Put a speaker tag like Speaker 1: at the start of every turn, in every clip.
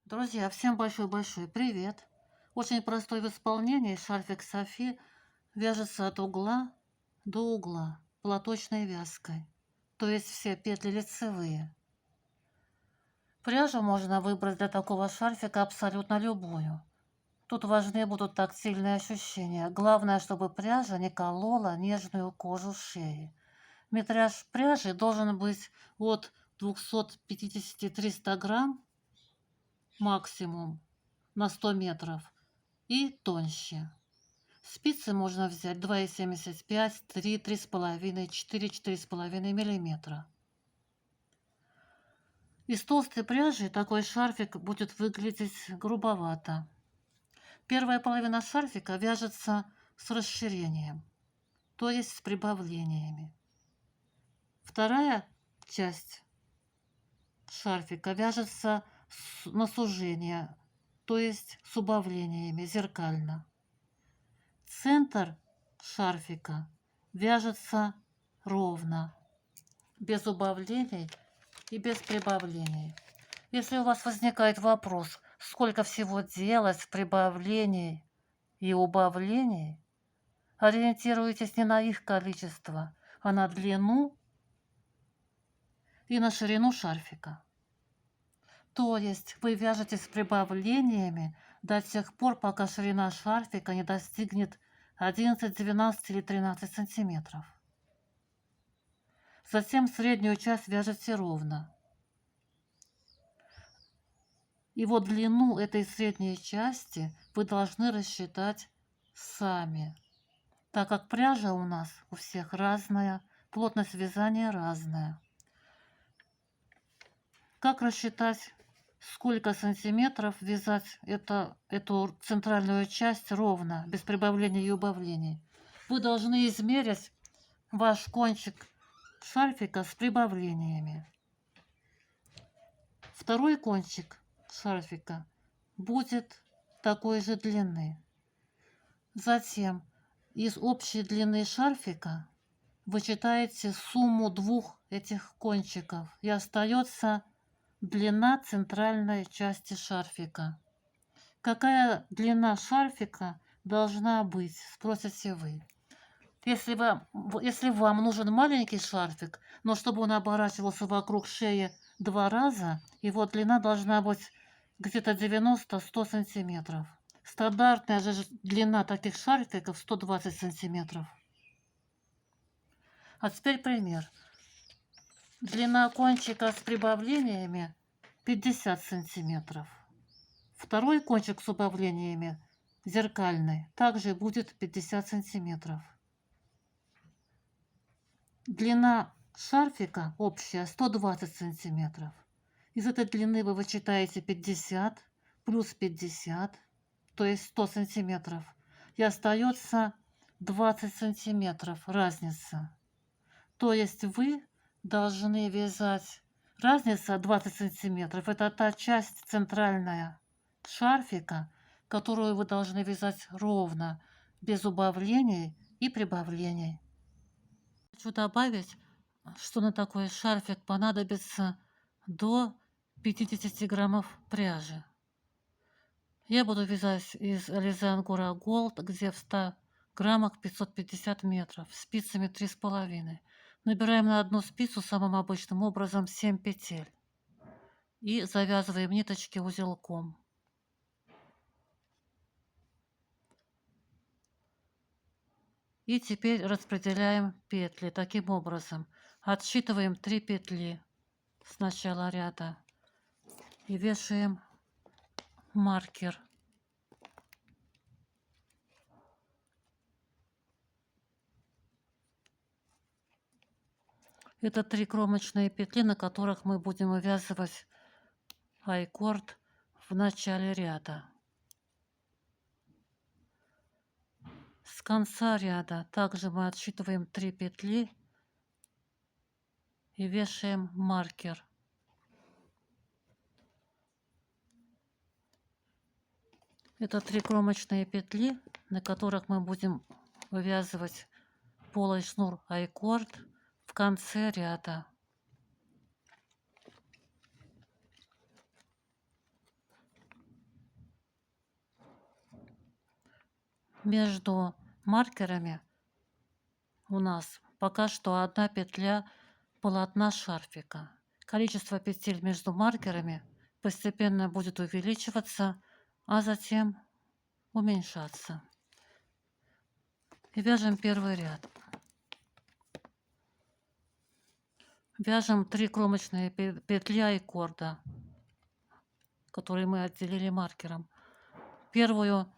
Speaker 1: Друзья, всем большой-большой привет! Очень простой в исполнении шарфик Софи вяжется от угла до угла платочной вязкой, то есть все петли лицевые. Пряжу можно выбрать для такого шарфика абсолютно любую. Тут важны будут тактильные ощущения. Главное, чтобы пряжа не колола нежную кожу шеи. Метраж пряжи должен быть от 250-300 грамм максимум на 100 метров и тоньше. Спицы можно взять 2,75, 3, 3,5, 4, 4,5 миллиметра. Из толстой пряжи такой шарфик будет выглядеть грубовато. Первая половина шарфика вяжется с расширением, то есть с прибавлениями. Вторая часть шарфика вяжется на сужение, то есть с убавлениями, зеркально. Центр шарфика вяжется ровно, без убавлений и без прибавлений. Если у вас возникает вопрос, сколько всего делать прибавлений и убавлений, ориентируйтесь не на их количество, а на длину и на ширину шарфика. То есть вы вяжете с прибавлениями до тех пор, пока ширина шарфика не достигнет 11, 12 или 13 сантиметров. Затем среднюю часть вяжете ровно. И вот длину этой средней части вы должны рассчитать сами, так как пряжа у нас у всех разная, плотность вязания разная. Как рассчитать, сколько сантиметров вязать эту центральную часть ровно, без прибавлений и убавлений? Вы должны измерить ваш кончик шарфика с прибавлениями. Второй кончик шарфика будет такой же длины. Затем из общей длины шарфика вычитаете сумму двух этих кончиков, и остается длина центральной части шарфика. Какая длина шарфика должна быть, спросите вы. Если вам нужен маленький шарфик, но чтобы он оборачивался вокруг шеи 2 раза, его длина должна быть где-то 90-100 сантиметров. Стандартная же длина таких шарфиков 120 сантиметров. А теперь пример. Длина кончика с прибавлениями 50 сантиметров. Второй кончик с убавлениями, зеркальный, также будет 50 сантиметров. Длина шарфика общая 120 сантиметров. Из этой длины вы вычитаете 50 плюс 50, то есть 100 сантиметров. И остается 20 сантиметров разница. То есть вы должны вязать... Разница 20 сантиметров – это та часть центральная шарфика, которую вы должны вязать ровно, без убавлений и прибавлений. Хочу добавить, что на такой шарфик понадобится до 50 граммов пряжи. Я буду вязать из Alize Angora Gold, где в 100 граммах 550 метров, спицами 3,5. Набираем на одну спицу самым обычным образом 7 петель и завязываем ниточки узелком. И теперь распределяем петли таким образом. Отсчитываем 3 петли с начала ряда и вешаем маркер. Это 3 кромочные петли, на которых мы будем вывязывать айкорд в начале ряда. С конца ряда также мы отсчитываем 3 петли и вешаем маркер. Это 3 кромочные петли, на которых мы будем вывязывать полый шнур айкорд в конце ряда. Между маркерами у нас пока что одна петля полотна шарфика. Количество петель между маркерами постепенно будет увеличиваться, а затем уменьшаться. И вяжем первый ряд. Вяжем 3 кромочные петли айкорда, которые мы отделили маркером. Первую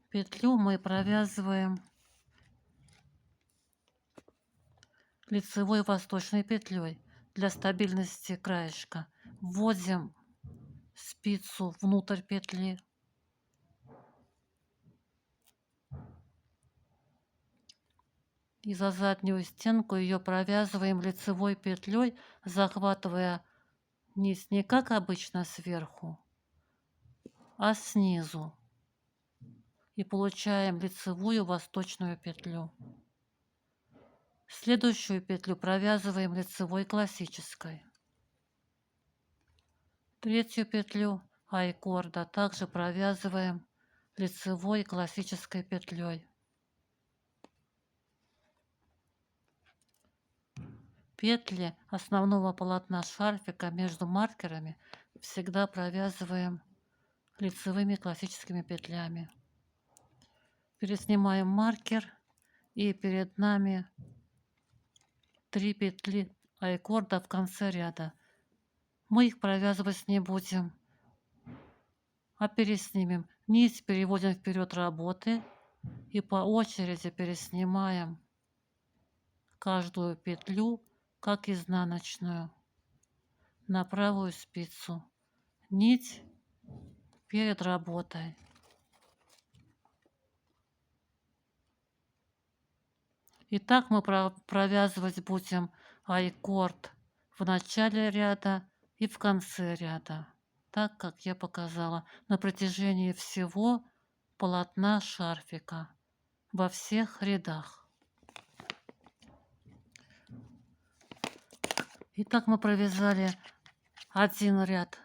Speaker 1: петлю мы провязываем лицевой восточной петлей для стабильности краешка. Вводим спицу внутрь петли. И за заднюю стенку ее провязываем лицевой петлей, захватывая низ не как обычно сверху, а снизу. И получаем лицевую восточную петлю. Следующую петлю провязываем лицевой классической. Третью петлю айкорда также провязываем лицевой классической петлей. Петли основного полотна шарфика между маркерами всегда провязываем лицевыми классическими петлями. Переснимаем маркер, и перед нами 3 петли айкорда в конце ряда. Мы их провязывать не будем, а переснимем. Нить переводим вперед работы и по очереди переснимаем каждую петлю как изнаночную на правую спицу. Нить перед работой. И так мы провязывать будем айкорд в начале ряда и в конце ряда, так как я показала, на протяжении всего полотна шарфика во всех рядах. Итак, мы провязали один ряд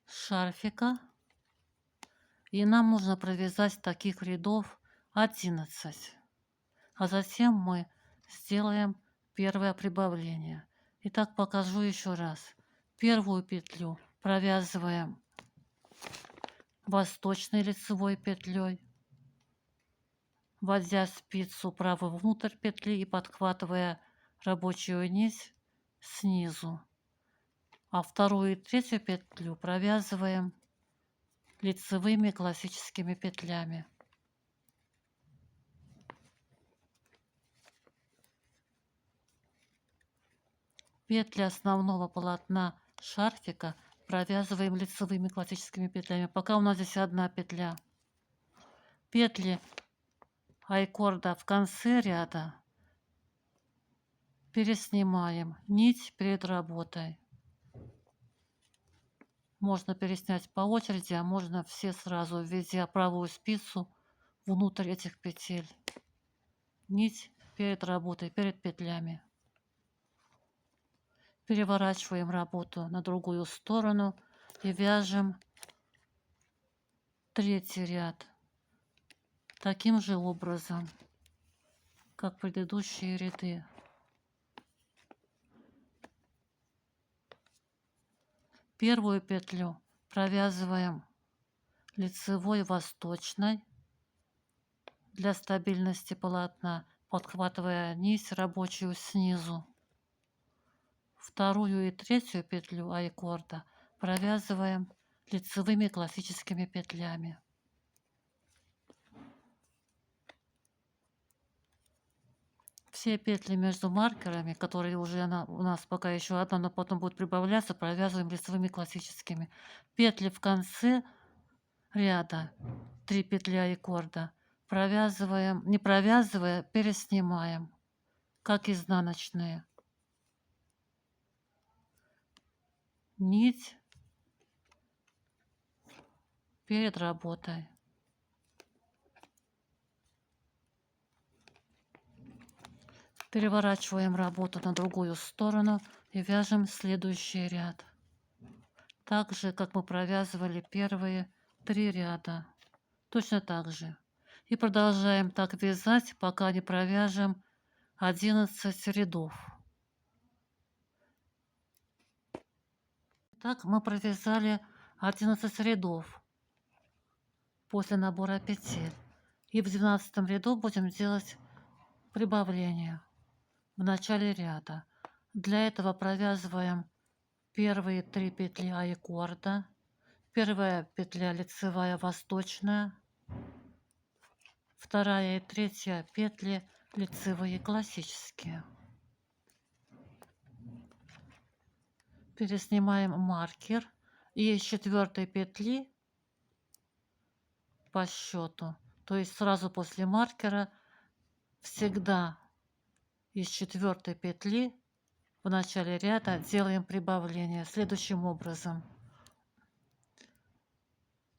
Speaker 1: шарфика, и нам нужно провязать таких рядов 11. А затем мы сделаем первое прибавление. Итак, покажу еще раз. Первую петлю провязываем восточной лицевой петлей, вводя спицу правой внутрь петли и подхватывая рабочую нить снизу. А вторую и третью петлю провязываем лицевыми классическими петлями. Петли основного полотна шарфика провязываем лицевыми классическими петлями. Пока у нас здесь одна петля. Петли айкорда в конце ряда переснимаем нить перед работой. Можно переснять по очереди, а можно все сразу, введя правую спицу внутрь этих петель. Нить перед работой, перед петлями. Переворачиваем работу на другую сторону и вяжем третий ряд таким же образом, как предыдущие ряды. Первую петлю провязываем лицевой восточной для стабильности полотна, подхватывая нить рабочую снизу. Вторую и третью петлю айкорда провязываем лицевыми классическими петлями. Все петли между маркерами, которые уже у нас пока еще одна, но потом будет прибавляться, провязываем лицевыми классическими. Петли в конце ряда, 3 петли айкорда, провязываем, не провязывая, переснимаем, как изнаночные. Нить перед работой. Переворачиваем работу на другую сторону и вяжем следующий ряд. Так же, как мы провязывали первые 3 ряда. Точно так же. И продолжаем так вязать, пока не провяжем 11 рядов. Так мы провязали 11 рядов после набора петель. И в 12 ряду будем делать прибавление в начале ряда. Для этого провязываем первые 3 петли айкорда. Первая петля лицевая восточная, вторая и третья петли лицевые классические. Переснимаем маркер и из 4 петли по счету, то есть сразу после маркера, всегда из 4 петли в начале ряда делаем прибавление следующим образом.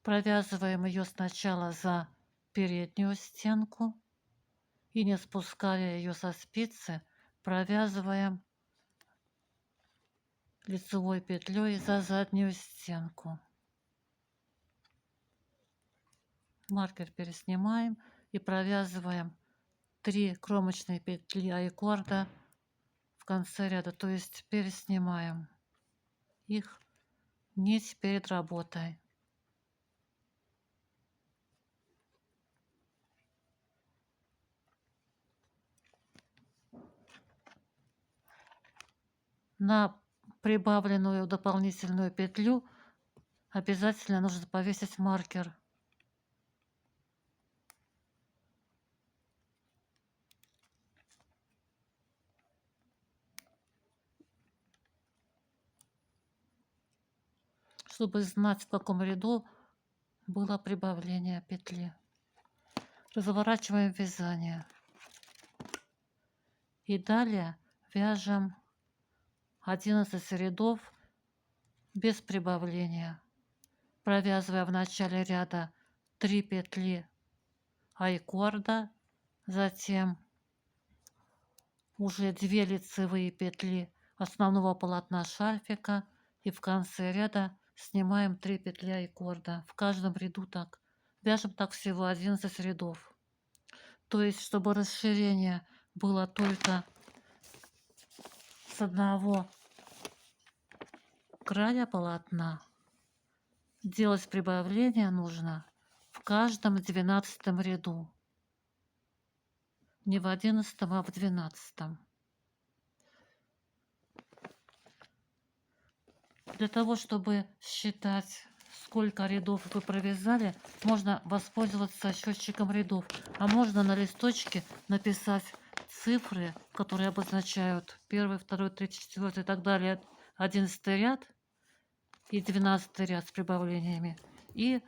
Speaker 1: Провязываем ее сначала за переднюю стенку и, не спуская ее со спицы, провязываем лицевой петлей за заднюю стенку. Маркер переснимаем и провязываем 3 кромочные петли айкорда в конце ряда, то есть переснимаем их нить перед работой. На прибавленную дополнительную петлю обязательно нужно повесить маркер. Чтобы знать, в каком ряду было прибавление петли. Разворачиваем вязание. И далее вяжем 11 рядов без прибавления, провязывая в начале ряда 3 петли айкорда, затем уже 2 лицевые петли основного полотна шарфика и в конце ряда снимаем 3 петли айкорда. В каждом ряду так. Вяжем так всего 11 рядов. То есть, чтобы расширение было только с одного края полотна, делать прибавление нужно в каждом 12 ряду. Не в 11, а в 12. Для того, чтобы считать, сколько рядов вы провязали, можно воспользоваться счетчиком рядов. А можно на листочке написать цифры, которые обозначают 1, 2, 3, 4 и так далее, 11 ряд и 12 ряд с прибавлениями. И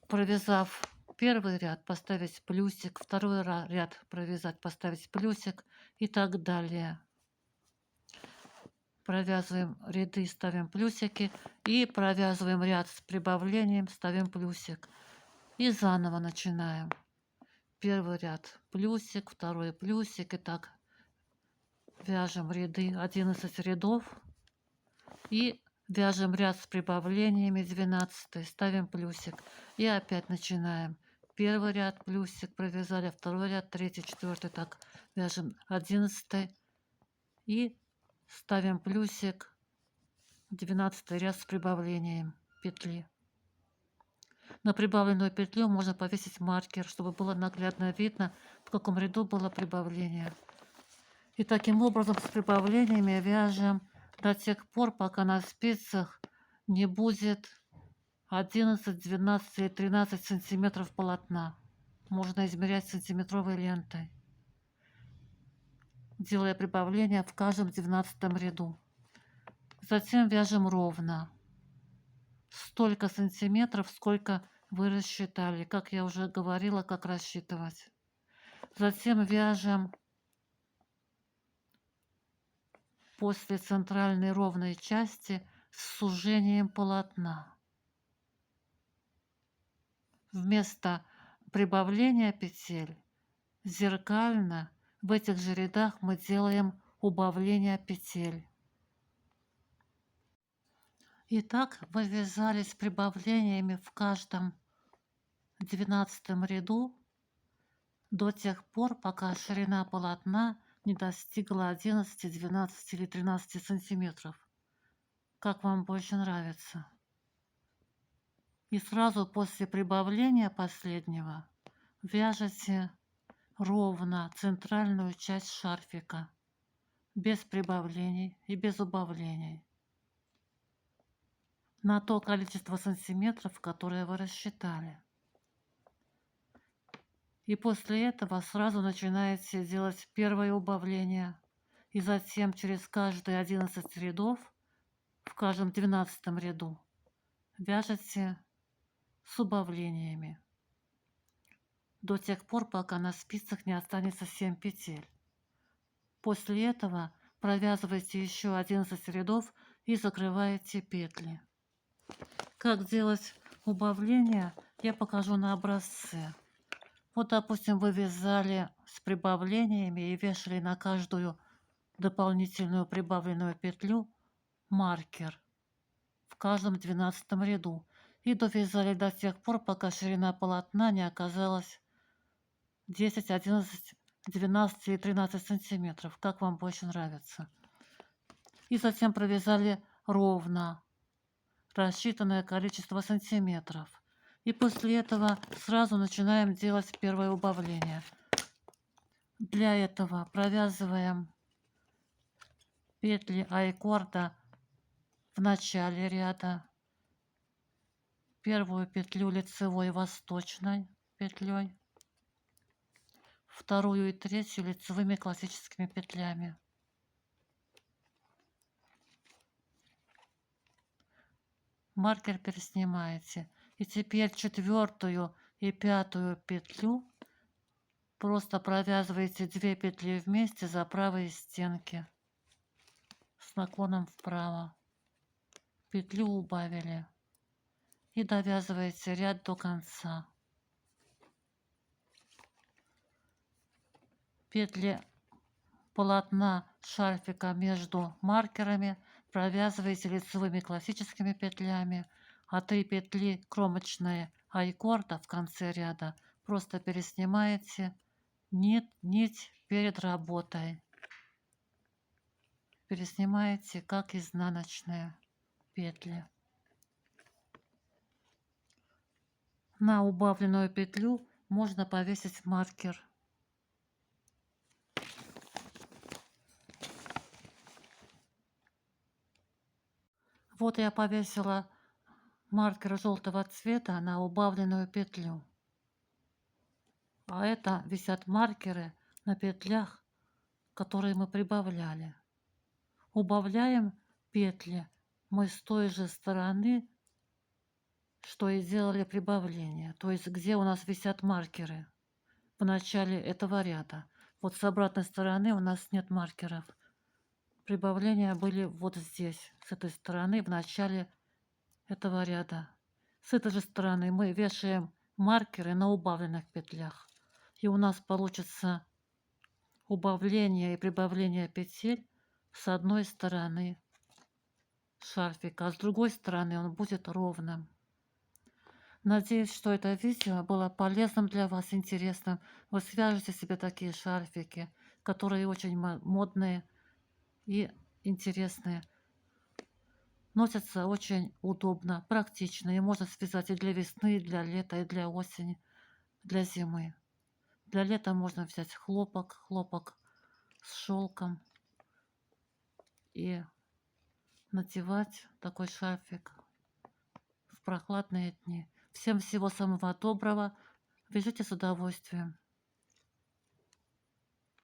Speaker 1: провязав первый ряд, поставить плюсик, второй ряд провязать, поставить плюсик и так далее. Провязываем ряды, ставим плюсики и провязываем ряд с прибавлением, ставим плюсик. И заново начинаем. Первый ряд плюсик, второй плюсик. И так вяжем ряды, 11 рядов. И вяжем ряд с прибавлениями, 12, ставим плюсик. И опять начинаем. Первый ряд плюсик провязали, второй ряд, третий, четвертый. Так вяжем 11 и ставим плюсик, 12 ряд с прибавлением петли. На прибавленную петлю можно повесить маркер, чтобы было наглядно видно, в каком ряду было прибавление. И таким образом с прибавлениями вяжем до тех пор, пока на спицах не будет 11, 12 или 13 сантиметров полотна. Можно измерять сантиметровой лентой, делая прибавление в каждом 12 ряду. Затем вяжем ровно столько сантиметров, сколько вы рассчитали, как я уже говорила, как рассчитывать. Затем вяжем после центральной ровной части с сужением полотна. Вместо прибавления петель зеркально в этих же рядах мы делаем убавление петель. Итак, вы вязали с прибавлениями в каждом в 12 ряду до тех пор, пока ширина полотна не достигла 11, 12 или 13 сантиметров. Как вам больше нравится. И сразу после прибавления последнего вяжете ровно центральную часть шарфика, без прибавлений и без убавлений, на то количество сантиметров, которое вы рассчитали. И после этого сразу начинаете делать первое убавление, и затем через каждые 11 рядов, в каждом 12 ряду, вяжете с убавлениями до тех пор, пока на спицах не останется 7 петель. После этого провязываете еще 11 рядов и закрываете петли. Как делать убавления, я покажу на образце. Вот, допустим, вы вязали с прибавлениями и вешали на каждую дополнительную прибавленную петлю маркер в каждом 12 ряду и довязали до тех пор, пока ширина полотна не оказалась 10, 11, 12 или 13 сантиметров, как вам больше нравится. И затем провязали ровно рассчитанное количество сантиметров. И после этого сразу начинаем делать первое убавление. Для этого провязываем петли айкорда в начале ряда, первую петлю лицевой восточной петлей, вторую и третью лицевыми классическими петлями. Маркер переснимаете. И теперь четвертую и пятую петлю просто провязываете 2 петли вместе за правые стенки с наклоном вправо. Петлю убавили и довязываете ряд до конца. Петли полотна шарфика между маркерами провязываете лицевыми классическими петлями, а 3 петли кромочные айкорда в конце ряда просто переснимаете нить перед работой. Переснимаете как изнаночные петли. На убавленную петлю можно повесить маркер. Вот я повесила маркер желтого цвета на убавленную петлю. А это висят маркеры на петлях, которые мы прибавляли. Убавляем петли мы с той же стороны, что и делали прибавление. То есть где у нас висят маркеры в начале этого ряда. Вот с обратной стороны у нас нет маркеров. Прибавления были вот здесь, с этой стороны, в начале этого ряда. С этой же стороны мы вешаем маркеры на убавленных петлях. И у нас получится убавление и прибавление петель с одной стороны шарфика, а с другой стороны он будет ровным. Надеюсь, что это видео было полезным для вас, интересным. Вы свяжете себе такие шарфики, которые очень модные и интересные. Носятся очень удобно, практично. И можно связать и для весны, и для лета, и для осени, для зимы. Для лета можно взять хлопок с шелком и надевать такой шарфик в прохладные дни. Всем всего самого доброго. Вяжите с удовольствием.